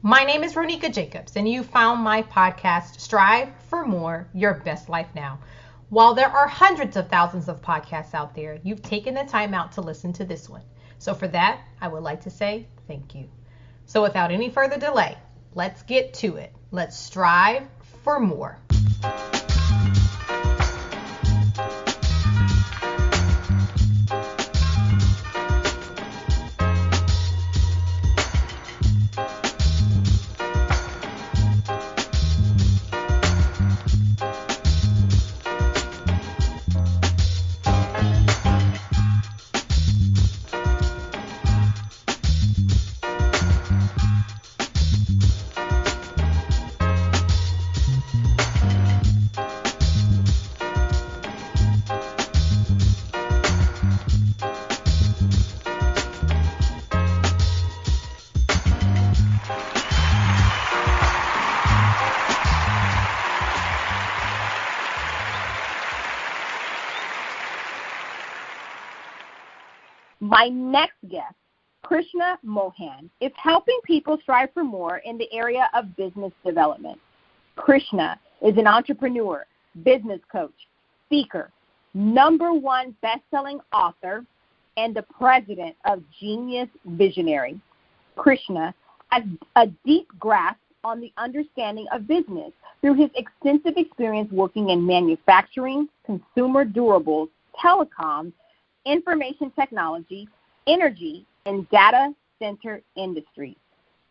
My name is Ronika Jacobs, and you found my podcast, Strive for More, Your Best Life Now. While there are hundreds of thousands of podcasts out there, you've taken the time out to listen to this one. So for that, I would like to say thank you. So without any further delay, let's get to it. Let's strive for more. My next guest, Krishna Mohan, is helping people strive for more in the area of business development. Krishna is an entrepreneur, business coach, speaker, #1 best-selling author, and the president of Genius Visionary. Krishna has a deep grasp on the understanding of business through his extensive experience working in manufacturing, consumer durables, telecoms, information technology, energy, and data center industries.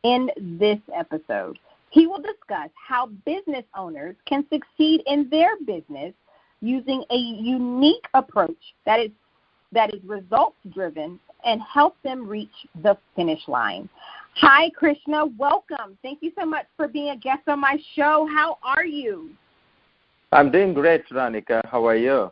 In this episode, he will discuss how business owners can succeed in their business using a unique approach that is results-driven and help them reach the finish line. Hi, Krishna. Welcome. Thank you so much for being a guest on my show. How are you? I'm doing great, Ronika. How are you?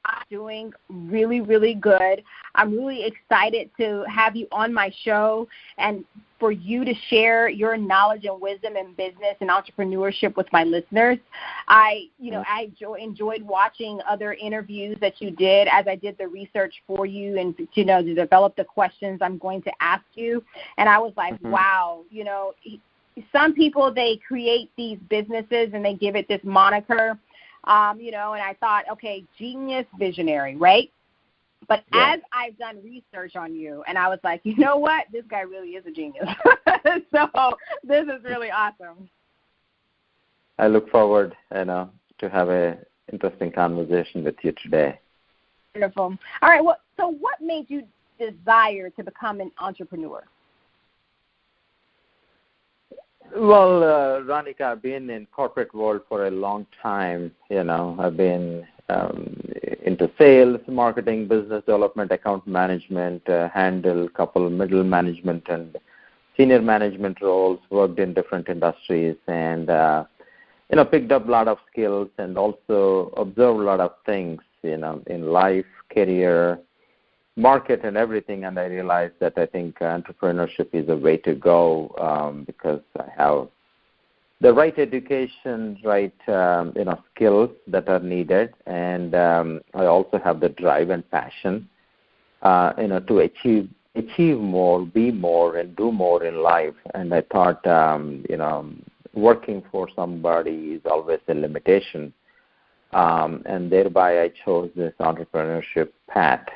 I'm doing really, really good. I'm really excited to have you on my show and for you to share your knowledge and wisdom in business and entrepreneurship with my listeners. I enjoyed watching other interviews that you did as I did the research for you and, to develop the questions I'm going to ask you. And I was like, wow, some people, they create these businesses and they give it this moniker. And I thought, okay, genius visionary, right? But as I've done research on you, and I was like, you know what? This guy really is a genius. So this is really awesome. I look forward, to have an interesting conversation with you today. Wonderful. All right. Well, so what made you desire to become an entrepreneur? Well, Ronika, I've been in corporate world for a long time. I've been into sales, marketing, business development, account management, handle a couple middle management and senior management roles, worked in different industries, and picked up a lot of skills and also observed a lot of things, in life, career, market and everything, and I realized that I think entrepreneurship is a way to go because I have the right education, right skills that are needed, and I also have the drive and passion to achieve more, be more, and do more in life. And I thought working for somebody is always a limitation, and thereby I chose this entrepreneurship path.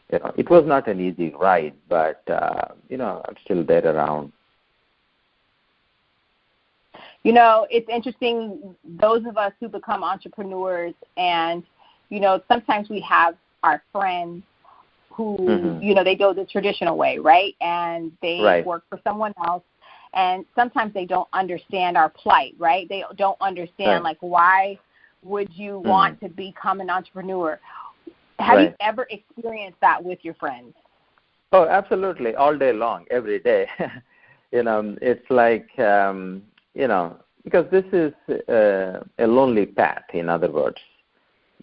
It was not an easy ride, but I'm still there around. It's interesting, those of us who become entrepreneurs, and sometimes we have our friends who they go the traditional way, right? And they work for someone else, and sometimes they don't understand our plight, right? They don't understand like, why would you want to become an entrepreneur? Have you ever experienced that with your friends? Oh, absolutely. All day long, every day. It's like, because this is a lonely path, in other words.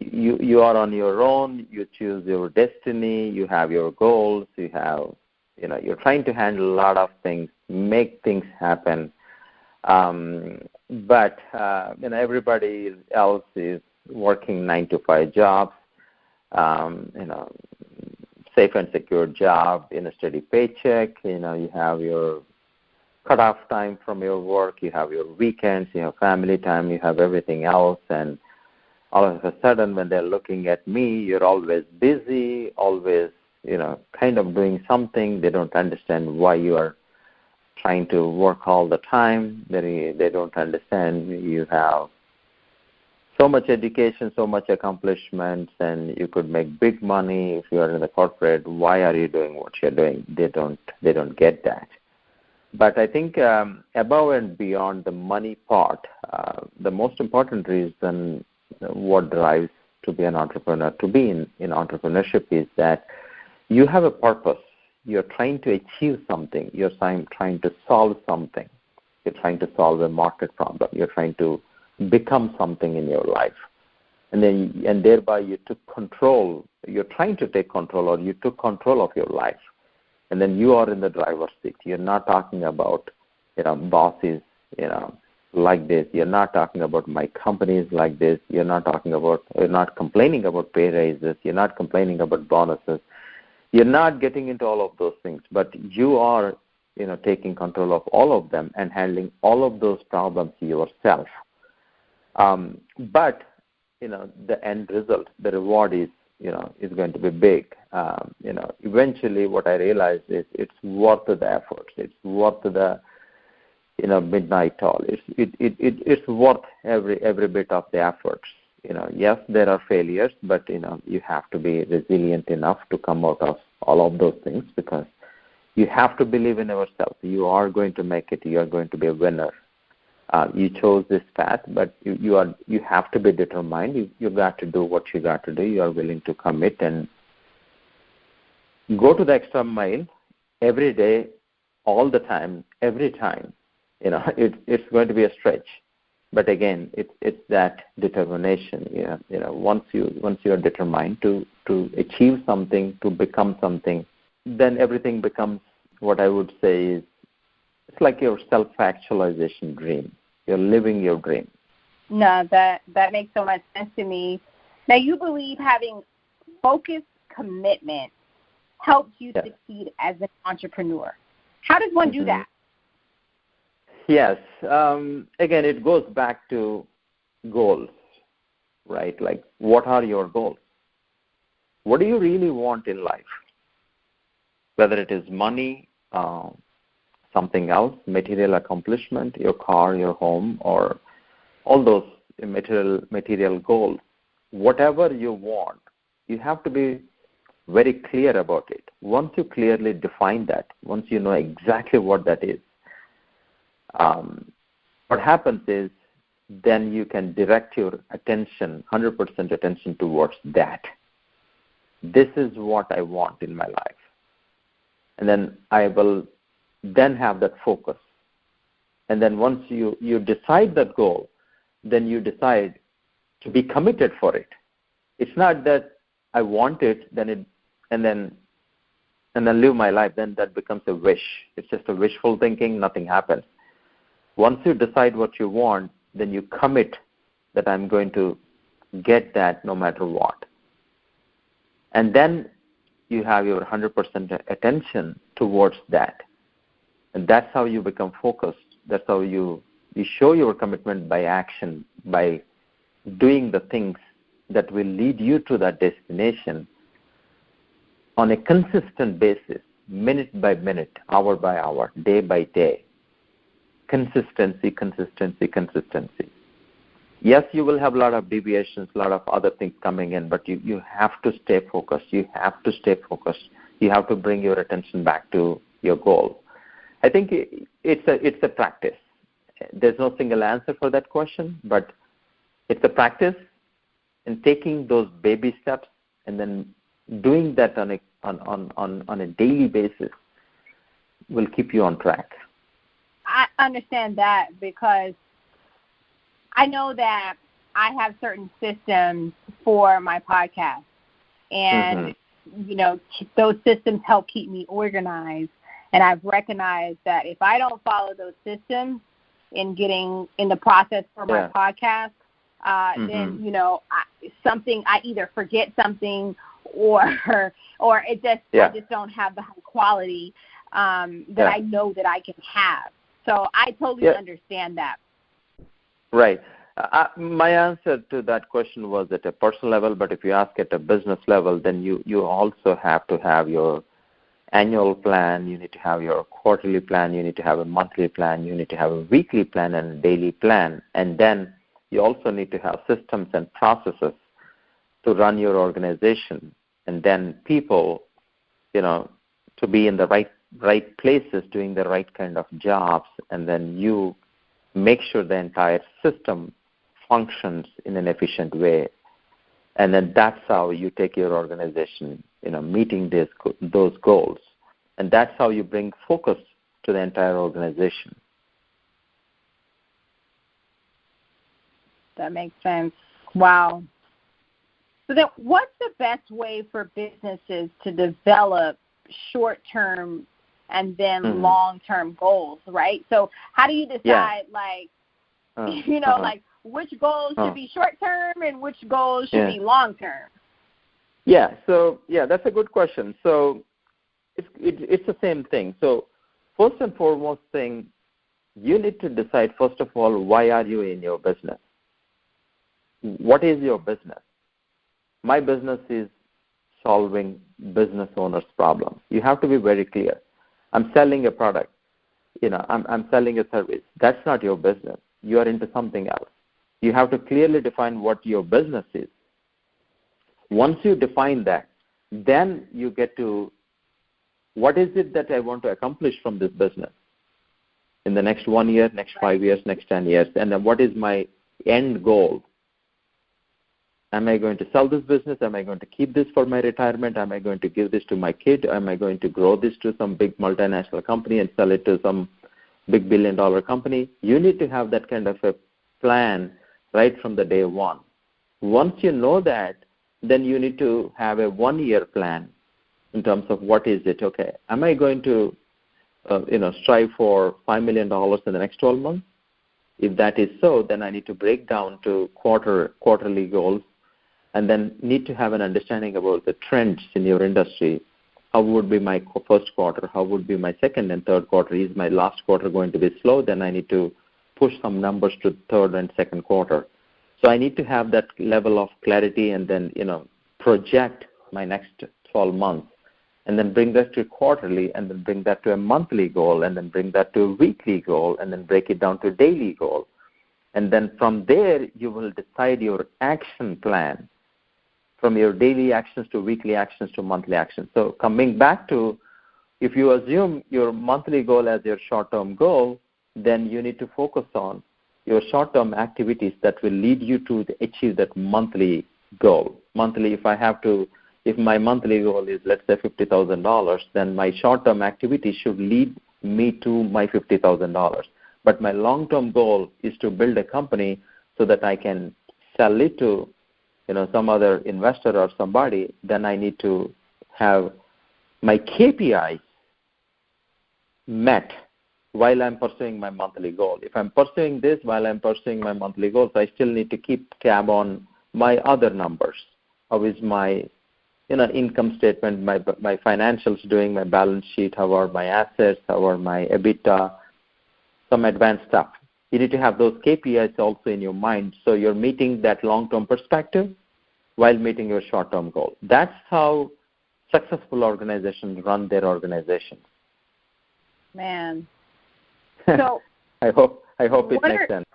You are on your own. You choose your destiny. You have your goals. You have, you're trying to handle a lot of things, make things happen. But everybody else is working 9-to-5 jobs. Safe and secure job in a steady paycheck. You have your cut off time from your work, you have your weekends, you have family time, you have everything else, and all of a sudden when they're looking at me, you're always busy, always, kind of doing something. They don't understand why you are trying to work all the time. They don't understand you have so much education, so much accomplishments, and you could make big money if you are in the corporate. Why are you doing what you're doing? They don't get that. But I think above and beyond the money part, the most important reason what drives to be an entrepreneur, to be in entrepreneurship, is that you have a purpose. You're trying to achieve something. You're trying to solve something. You're trying to solve a market problem. You're trying to become something in your life. And thereby you took control. You're trying to take control, or you took control of your life. And then you are in the driver's seat. You're not talking about, bosses, like this. You're not talking about my company is like this. You're not complaining about pay raises. You're not complaining about bonuses. You're not getting into all of those things, but you are, taking control of all of them and handling all of those problems yourself. But, the end result, the reward is going to be big. Eventually what I realized is it's worth the efforts. It's worth the, midnight toil. It's worth every bit of the efforts. Yes, there are failures, but, you have to be resilient enough to come out of all of those things, because you have to believe in yourself. You are going to make it. You are going to be a winner. You chose this path, but you have to be determined. You got to do what you got to do. You are willing to commit and go to the extra mile every day, all the time, every time. It's going to be a stretch. But again, it's that determination. Once you are determined to achieve something, to become something, then everything becomes, what I would say is, it's like your self-actualization dream. You're living your dream. No, that makes so much sense to me. Now, you believe having focused commitment helps you succeed as an entrepreneur. How does one do that? Yes. Again, it goes back to goals, right? Like, what are your goals? What do you really want in life? Whether it is money, something else, material accomplishment, your car, your home, or all those material goals. Whatever you want, you have to be very clear about it. Once you clearly define that, once you know exactly what that is, what happens is then you can direct your attention, 100% attention towards that. This is what I want in my life. And then I will then have that focus. And then once you decide that goal, then you decide to be committed for it. It's not that I want it, and then live my life, then that becomes a wish. It's just a wishful thinking, nothing happens. Once you decide what you want, then you commit that I'm going to get that no matter what. And then you have your 100% attention towards that. And that's how you become focused. That's how you show your commitment by action, by doing the things that will lead you to that destination on a consistent basis, minute by minute, hour by hour, day by day. Consistency. Yes, you will have a lot of deviations, a lot of other things coming in, but you have to stay focused. You have to bring your attention back to your goal. I think it's a practice. There's no single answer for that question, but it's a practice, and taking those baby steps and then doing that on a daily basis will keep you on track. I understand that, because I know that I have certain systems for my podcast, and those systems help keep me organized. And I've recognized that if I don't follow those systems in getting in the process for my podcast, then I either forget something or it just I just don't have the high quality that I know that I can have. So I totally understand that. Right. My answer to that question was at a personal level, but if you ask at a business level, then you also have to have your annual plan, you need to have your quarterly plan, you need to have a monthly plan, you need to have a weekly plan and a daily plan, and then you also need to have systems and processes to run your organization, and then people, to be in the right places doing the right kind of jobs, and then you make sure the entire system functions in an efficient way. And then that's how you take your organization, meeting those goals. And that's how you bring focus to the entire organization. That makes sense. Wow. So then what's the best way for businesses to develop short-term and then long-term goals, right? So how do you decide, like which goals should be short-term and which goals should be long-term? Yeah, so, that's a good question. So it's the same thing. So first and foremost thing, you need to decide, first of all, why are you in your business? What is your business? My business is solving business owners' problems. You have to be very clear. I'm selling a product. I'm selling a service. That's not your business. You are into something else. You have to clearly define what your business is. Once you define that, then you get to, what is it that I want to accomplish from this business in the next 1 year, next 5 years, next 10 years, and then what is my end goal? Am I going to sell this business? Am I going to keep this for my retirement? Am I going to give this to my kid? Am I going to grow this to some big multinational company and sell it to some big billion-dollar company? You need to have that kind of a plan right from the day one. Once you know that, then you need to have a 1-year plan in terms of what is it. Okay, am I going to strive for $5 million in the next 12 months? If that is so, then I need to break down to quarterly goals, and then need to have an understanding about the trends in your industry. How would be my first quarter? How would be my second and third quarter? Is my last quarter going to be slow? Then I need to push some numbers to third and second quarter. So I need to have that level of clarity and then, project my next 12 months and then bring that to quarterly and then bring that to a monthly goal and then bring that to a weekly goal and then break it down to a daily goal. And then from there, you will decide your action plan from your daily actions to weekly actions to monthly actions. So coming back to, if you assume your monthly goal as your short-term goal, then you need to focus on your short-term activities that will lead you to achieve that monthly goal. Monthly, if my monthly goal is, let's say, $50,000, then my short-term activity should lead me to my $50,000. But my long-term goal is to build a company so that I can sell it to some other investor or somebody. Then I need to have my KPIs met while I'm pursuing my monthly goal. If I'm pursuing this while I'm pursuing my monthly goals, I still need to keep tab on my other numbers. How is my income statement, my financials doing, my balance sheet, how are my assets, how are my EBITDA, some advanced stuff. You need to have those KPIs also in your mind so you're meeting that long-term perspective while meeting your short-term goal. That's how successful organizations run their organizations. Man. So I hope it makes sense.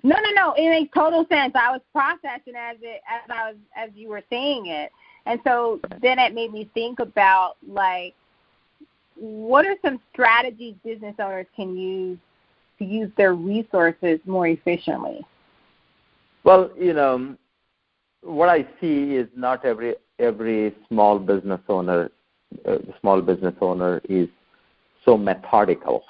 No. It makes total sense. I was processing as you were saying it. And so then it made me think about, like, what are some strategies business owners can use to use their resources more efficiently? Well, what I see is not every small business owner is so methodical.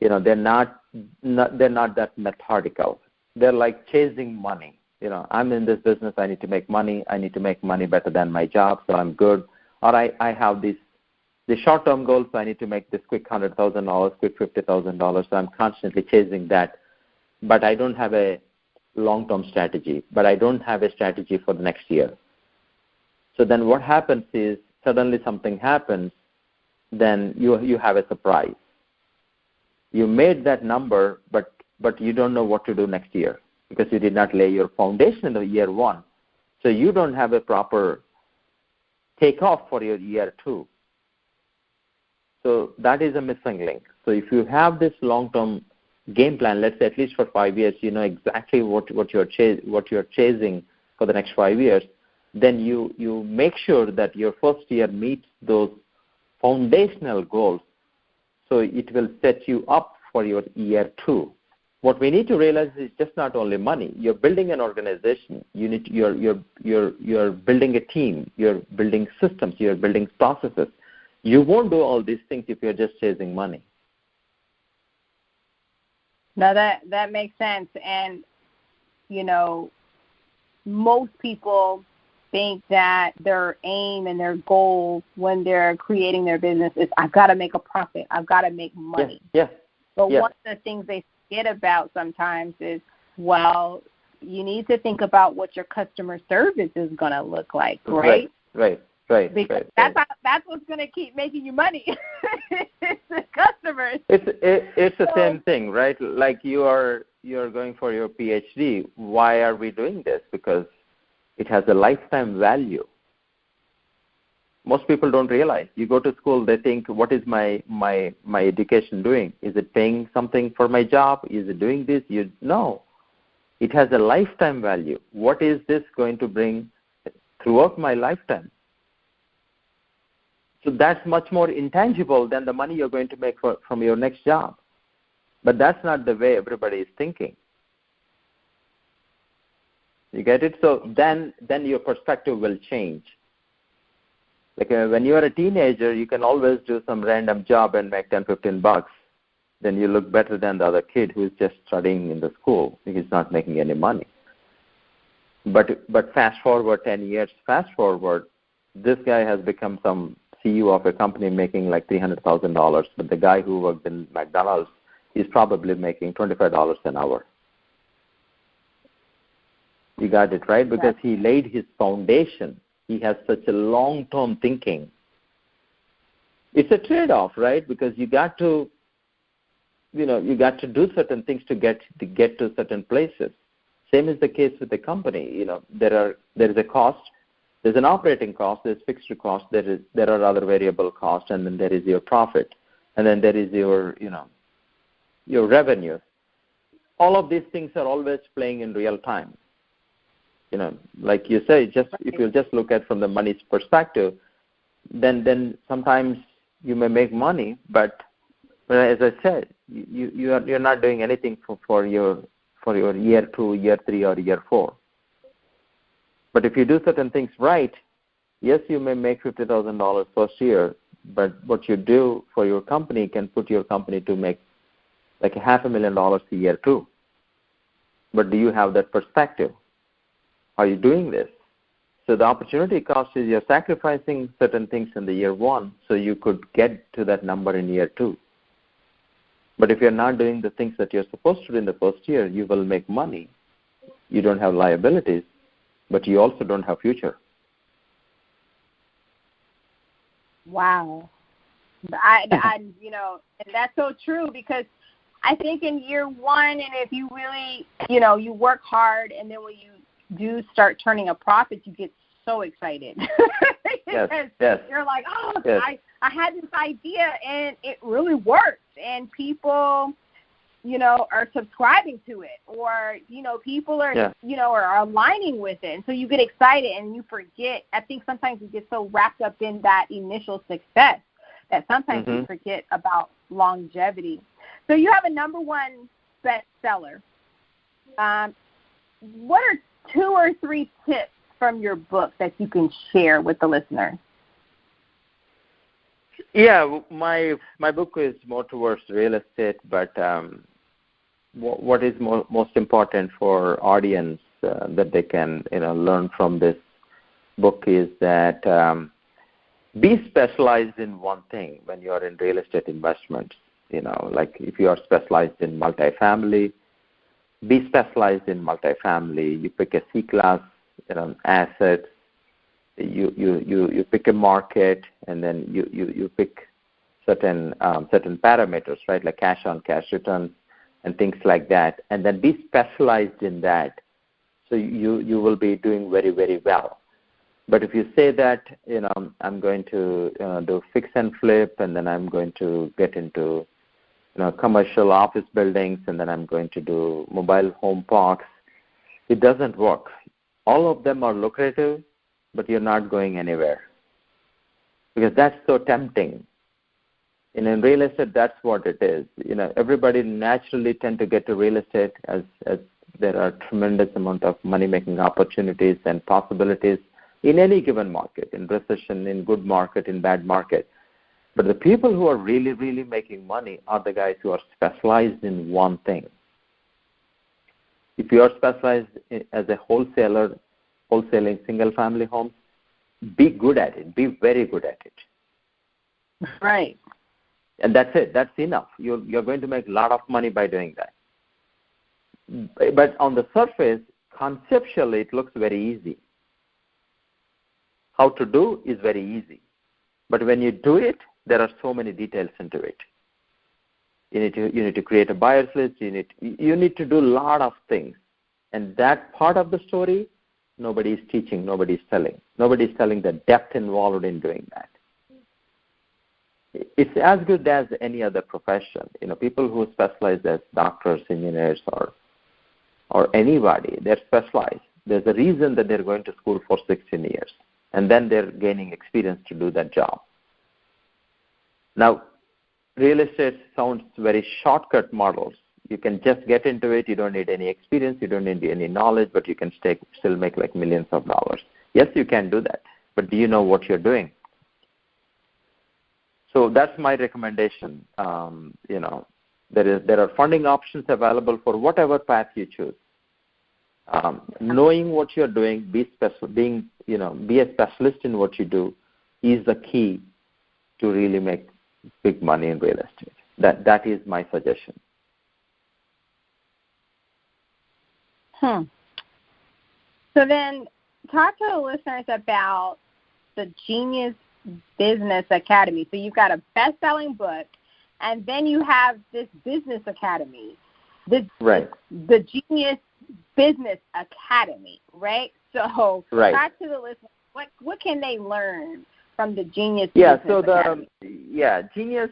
They're not that methodical. They're like chasing money. I'm in this business. I need to make money. I need to make money better than my job, so I'm good. Or I have the short-term goals. So I need to make this quick $100,000, quick $50,000. So I'm constantly chasing that. But I don't have a long-term strategy. But I don't have a strategy for the next year. So then what happens is suddenly something happens. Then you have a surprise. You made that number, but you don't know what to do next year because you did not lay your foundation in the year one. So you don't have a proper takeoff for your year two. So that is a missing link. So if you have this long-term game plan, let's say at least for 5 years, you know exactly what you're chasing for the next 5 years, then you make sure that your first year meets those foundational goals. So it will set you up for your year two. What we need to realize is just not only money. You're building an organization. You're building a team. You're building systems. You're building processes. You won't do all these things if you're just chasing money. No, that makes sense. And, you know, most people think that their aim and their goal when they're creating their business is, I've got to make a profit. I've got to make money. Yes. But one of the things they forget about sometimes is, well, you need to think about what your customer service is going to look like, right? Right. Because that's what's going to keep making you money. It's the customers. It's the same thing, right? Like you're going for your PhD. Why are we doing this? Because it has a lifetime value. Most people don't realize. You go to school, they think, what is my education doing? Is it paying something for my job? Is it doing this? No. It has a lifetime value. What is this going to bring throughout my lifetime? So that's much more intangible than the money you're going to make from your next job. But that's not the way everybody is thinking. You get it? So then your perspective will change. Like when you are a teenager, you can always do some random job and make $10, $15. Then you look better than the other kid who is just studying in the school. He's not making any money. But fast forward 10 years, this guy has become some CEO of a company making like $300,000. But the guy who worked in McDonald's is probably making $25 an hour. You got it, right? Because he laid his foundation. He has such a long-term thinking. It's a trade-off, right? Because you got to do certain things to get to certain places. Same is the case with the company. You know, there is a cost. There's an operating cost. There's fixed cost. There are other variable costs, and then there is your profit, and then there is your revenue. All of these things are always playing in real time. You know, like you say, if you just look at from the money's perspective, then sometimes you may make money, but as I said, you're not doing anything for your year 2, year 3, or year 4. But if you do certain things right, yes, you may make $50,000 first year, but what you do for your company can put your company to make like $500,000 a year too. But do you have that perspective? Are you doing this? So the opportunity cost is you're sacrificing certain things in the year 1 so you could get to that number in year 2. But if you're not doing the things that you're supposed to do in the first year, you will make money. You don't have liabilities, but you also don't have future. Wow. I and that's so true, because I think in year 1, and if you really, you work hard, and then when you do start turning a profit, you get so excited. Yes. You're like, I had this idea and it really worked, and people, are subscribing to it, or, people are, are aligning with it. And so you get excited and you forget. I think sometimes we get so wrapped up in that initial success that sometimes we forget about longevity. So you have a number 1 bestseller. What are 2 or 3 tips from your book that you can share with the listener? Yeah, my book is more towards real estate, but what is most important for audience that they can learn from this book is that be specialized in one thing when you are in real estate investments. Like if you are specialized in multifamily, be specialized in multifamily. You pick a C-class asset. You pick a market, and then you pick certain parameters, right, like cash on cash returns and things like that, and then be specialized in that, so you will be doing very, very well. But if you say that, I'm going to do fix and flip, and then I'm going to get into commercial office buildings, and then I'm going to do mobile home parks, it doesn't work. All of them are lucrative, but you're not going anywhere because that's so tempting. In real estate, that's what it is. Everybody naturally tend to get to real estate as there are tremendous amount of money-making opportunities and possibilities in any given market, in recession, in good market, in bad market. But the people who are really, really making money are the guys who are specialized in one thing. If you are specialized as a wholesaler, wholesaling single-family homes, be good at it. Be very good at it. Right. And that's it. That's enough. You're going to make a lot of money by doing that. But on the surface, conceptually, it looks very easy. How to do is very easy. But when you do it, there are so many details into it. You need to create a buyer's list. You need to do a lot of things. And that part of the story, nobody is teaching, nobody is telling. Nobody is telling the depth involved in doing that. It's as good as any other profession. People who specialize as doctors, engineers, or anybody, they're specialized. There's a reason that they're going to school for 16 years, and then they're gaining experience to do that job. Now, real estate sounds very shortcut models. You can just get into it. You don't need any experience. You don't need any knowledge, but you can still make like millions of dollars. Yes, you can do that, but do you know what you're doing? So that's my recommendation. There are funding options available for whatever path you choose. Knowing what you're doing, be a specialist in what you do, is the key to really make big money in real estate. That is my suggestion. So then, talk to the listeners about the Genius Business Academy. So you've got a best-selling book, and then you have this business academy, the Genius Business Academy, right? So talk to the listeners. What can they learn from the Genius Business Academy? Genius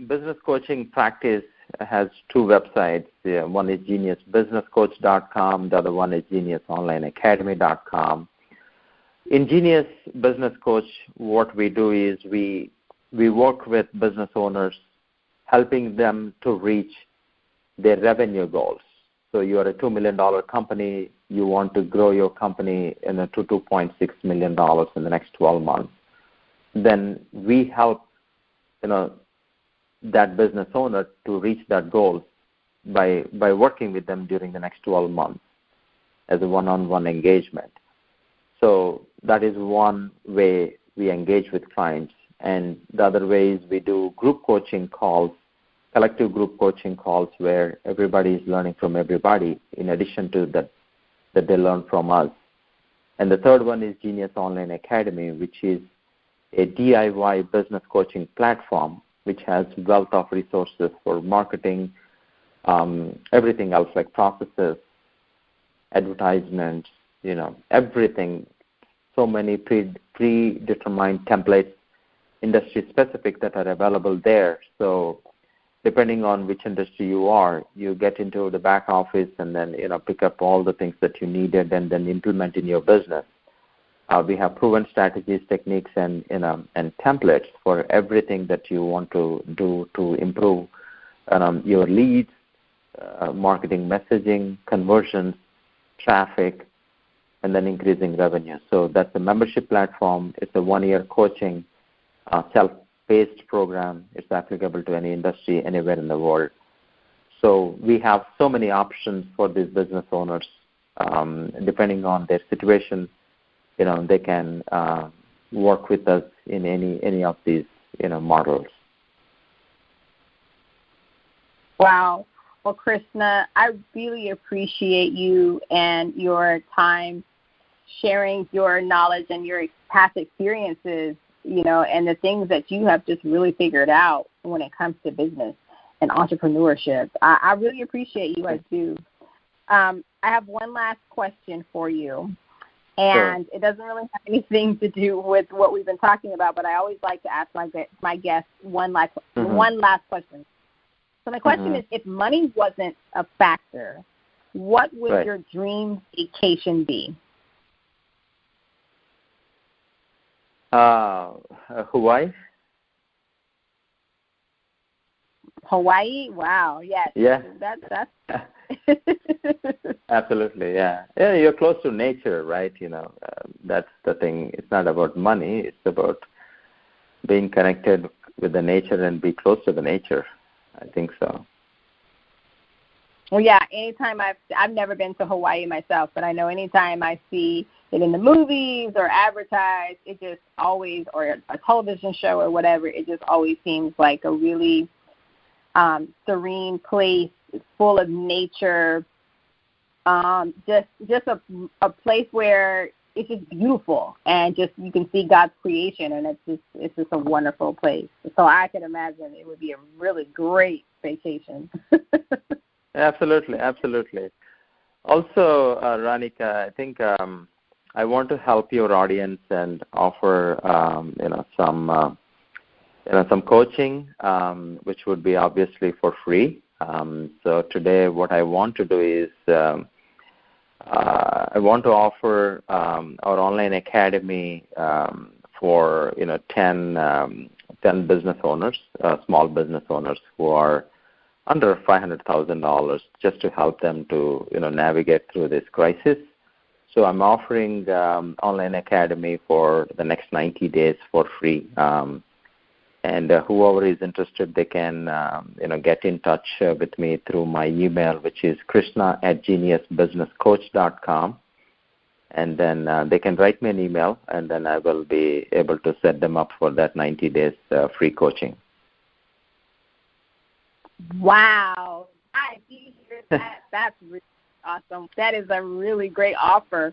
Business Coaching Practice has two websites. One is geniusbusinesscoach.com. The other one is geniusonlineacademy.com. In Genius Business Coach, what we do is we work with business owners, helping them to reach their revenue goals. So you are a $2 million company. You want to grow your company to $2.6 million in the next 12 months. Then we help that business owner to reach that goal by working with them during the next 12 months as a one-on-one engagement. So that is one way we engage with clients. And the other way is we do group coaching calls, collective group coaching calls, where everybody is learning from everybody in addition to that they learn from us. And the third one is Genius Online Academy, which is a DIY business coaching platform which has wealth of resources for marketing, everything else like processes, advertisements, everything. So many predetermined templates, industry specific, that are available there. So depending on which industry you are, you get into the back office and then pick up all the things that you needed and then implement in your business. We have proven strategies, techniques, and templates for everything that you want to do to improve your leads, marketing, messaging, conversions, traffic, and then increasing revenue. So that's a membership platform. It's a one-year coaching, self-paced program. It's applicable to any industry anywhere in the world. So we have so many options for these business owners. Depending on their situation, they can work with us in any of these models. Wow. Well, Krishna, I really appreciate you and your time sharing your knowledge and your past experiences and the things that you have just really figured out when it comes to business and entrepreneurship. I really appreciate you. I do. I have one last question for you. And It doesn't really have anything to do with what we've been talking about, but I always like to ask my guests one last question. So my question is, if money wasn't a factor, what would your dream vacation be? Hawaii. Hawaii? Wow. Yes. Yeah. That's Absolutely. Yeah. Yeah. You're close to nature, right? That's the thing. It's not about money. It's about being connected with the nature and be close to the nature. I think so. Well, yeah. Anytime I've never been to Hawaii myself, but I know anytime I see it in the movies or advertised, it just always, or a television show or whatever, it just always seems like a really serene place, full of nature. Just a place where it's just beautiful and just you can see God's creation, and it's just a wonderful place. So I can imagine it would be a really great vacation. Absolutely. Also, Ranika, I think I want to help your audience and offer some coaching, which would be obviously for free. So today, what I want to do is I want to offer our online academy for 10 business owners, small business owners who are under $500,000, just to help them to navigate through this crisis. So I'm offering online academy for the next 90 days for free. And whoever is interested, they can get in touch with me through my email, which is krishna@geniusbusinesscoach.com. And then they can write me an email, and then I will be able to set them up for that 90 days free coaching. Wow. That's really awesome. That is a really great offer.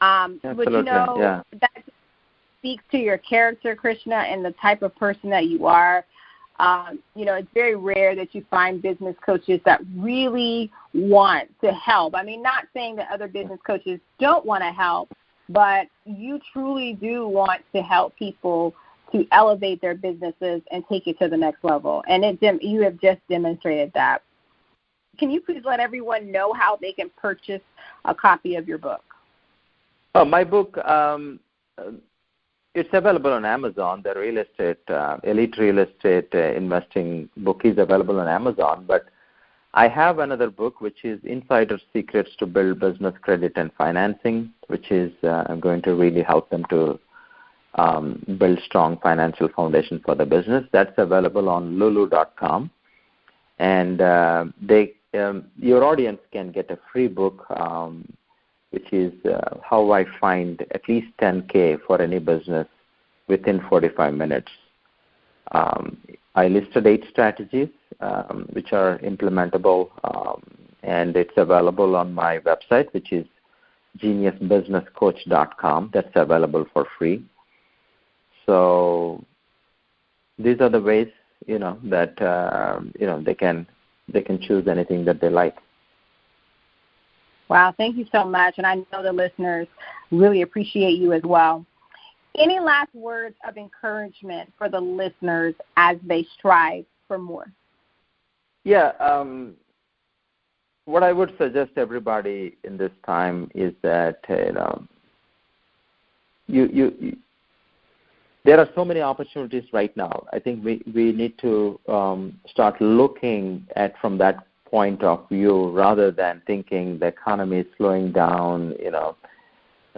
Absolutely, but that speaks to your character, Krishna, and the type of person that you are. It's very rare that you find business coaches that really want to help. I mean, not saying that other business coaches don't want to help, but you truly do want to help people to elevate their businesses and take it to the next level. And you have just demonstrated that. Can you please let everyone know how they can purchase a copy of your book? Oh, my book, it's available on Amazon. The Elite Real Estate Investing book is available on Amazon. But I have another book, which is Insider Secrets to Build Business Credit and Financing, which is going to really help them to build strong financial foundation for the business. That's available on lulu.com. And your audience can get a free book, which is how I find at least $10K for any business within 45 minutes. I listed 8 strategies which are implementable, and it's available on my website, which is geniusbusinesscoach.com. That's available for free. So these are the ways, that they can choose anything that they like. Wow, thank you so much, and I know the listeners really appreciate you as well. Any last words of encouragement for the listeners as they strive for more? Yeah, what I would suggest everybody in this time is that there are so many opportunities right now. I think we need to start looking at from that point of view rather than thinking the economy is slowing down.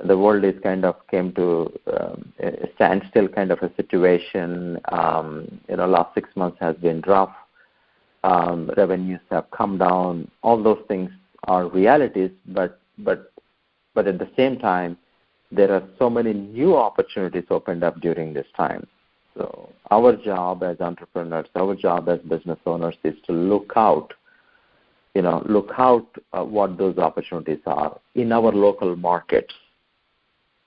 The world is kind of came to a standstill kind of a situation. Last 6 months has been rough. Revenues have come down. All those things are realities, but at the same time, there are so many new opportunities opened up during this time. So our job as entrepreneurs, our job as business owners is to look out what those opportunities are in our local markets,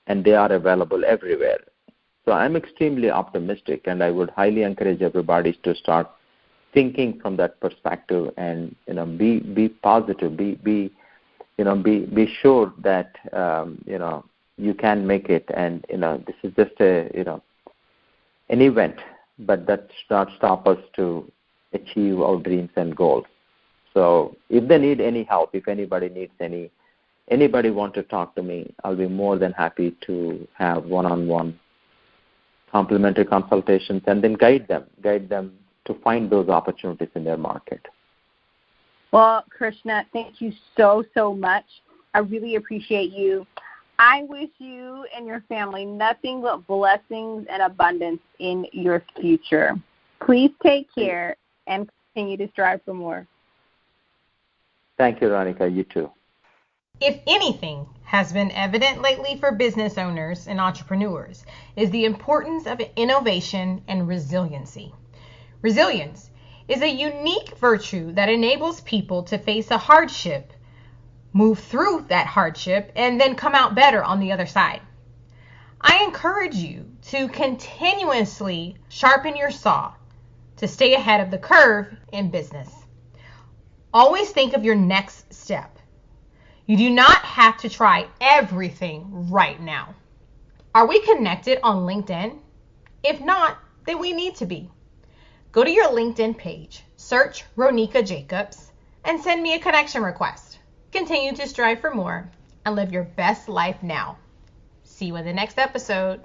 and they are available everywhere. So I'm extremely optimistic, and I would highly encourage everybody to start thinking from that perspective, and be positive, be sure that you can make it, and this is just an event, but that should not stop us to achieve our dreams and goals. So if they need any help, if anybody needs anybody want to talk to me, I'll be more than happy to have one-on-one complimentary consultations, and then guide them to find those opportunities in their market. Well, Krishna, thank you so much. I really appreciate you. I wish you and your family nothing but blessings and abundance in your future. Please take care and continue to strive for more. Thank you, Ronika. You too. If anything has been evident lately for business owners and entrepreneurs is the importance of innovation and resiliency. Resilience is a unique virtue that enables people to face a hardship, move through that hardship, and then come out better on the other side. I encourage you to continuously sharpen your saw to stay ahead of the curve in business. Always think of your next step. You do not have to try everything right now. Are we connected on LinkedIn? If not, then we need to be. Go to your LinkedIn page, search Ronika Jacobs, and send me a connection request. Continue to strive for more and live your best life now. See you in the next episode.